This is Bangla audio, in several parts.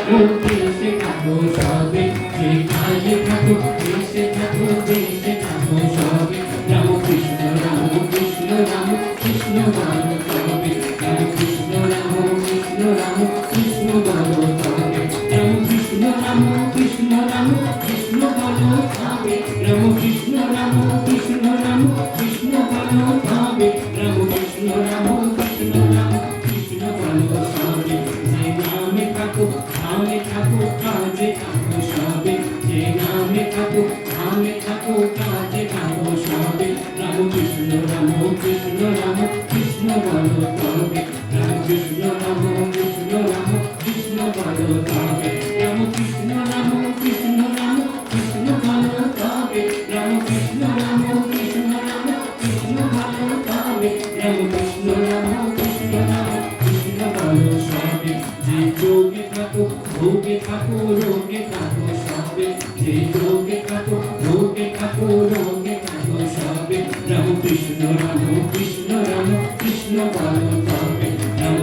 দেশে থাকো সবে যেখানে থাকো দেশে থাকো সবে রাম কৃষ্ণ রাম কৃষ্ণ বলো তবে রাম কৃষ্ণ বলো তবে রাম কৃষ্ণ বলো তবে রাম কৃষ্ণ বলো তবে রাম কৃষ্ণ বলো সবে যে নামে থাকো কাজে থাকো সবে যে নামে থাকো কাজে থাকো সবে রাম কৃষ্ণ বলো তবে রাম কৃষ্ণ বলো তবে রাম কৃষ্ণ বলো তবে রাম কৃষ্ণ বলো তবে রাম কৃষ্ণ বলো সবে যে যোগে থাকো ভোগে থাকো রোগে থাকো সবে যে যোগে থাকো ভোগে থাকো রোগে থাকো সবে রাম কৃষ্ণ বলো তবে রাম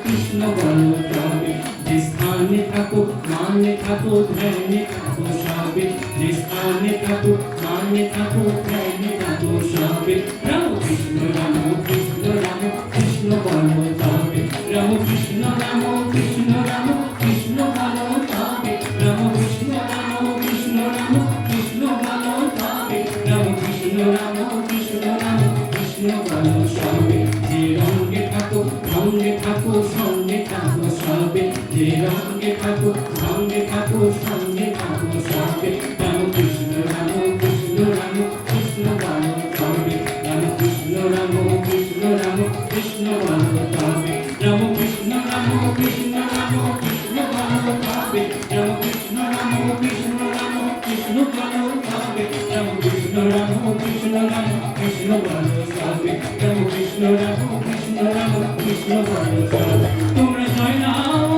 কৃষ্ণ বলো তবে যে স্থানে থাকো মানে থাকো ধ্যানে থাকো সবে যে স্থানে থাকো মানে থাকো ধ্যানে থাকো সবে রাম কৃষ্ণ বলো তবে রাম কৃষ্ণ বলো তবে রাম কৃষ্ণ বলো তবে রাম কৃষ্ণ বলো সবে যে রঙে থাকো সঙ্গে থাকো সবে যে রঙে থাকো সঙ্গে থাকো সবে রাম কৃষ্ণ বলো তবে রাম কৃষ্ণ বলো তবে রাম কৃষ্ণ বলো তবে রাম কৃষ্ণ বলো তবে রাম কৃষ্ণ বলো তবে রাম কৃষ্ণ বলো তবে তোমরা জয় নাও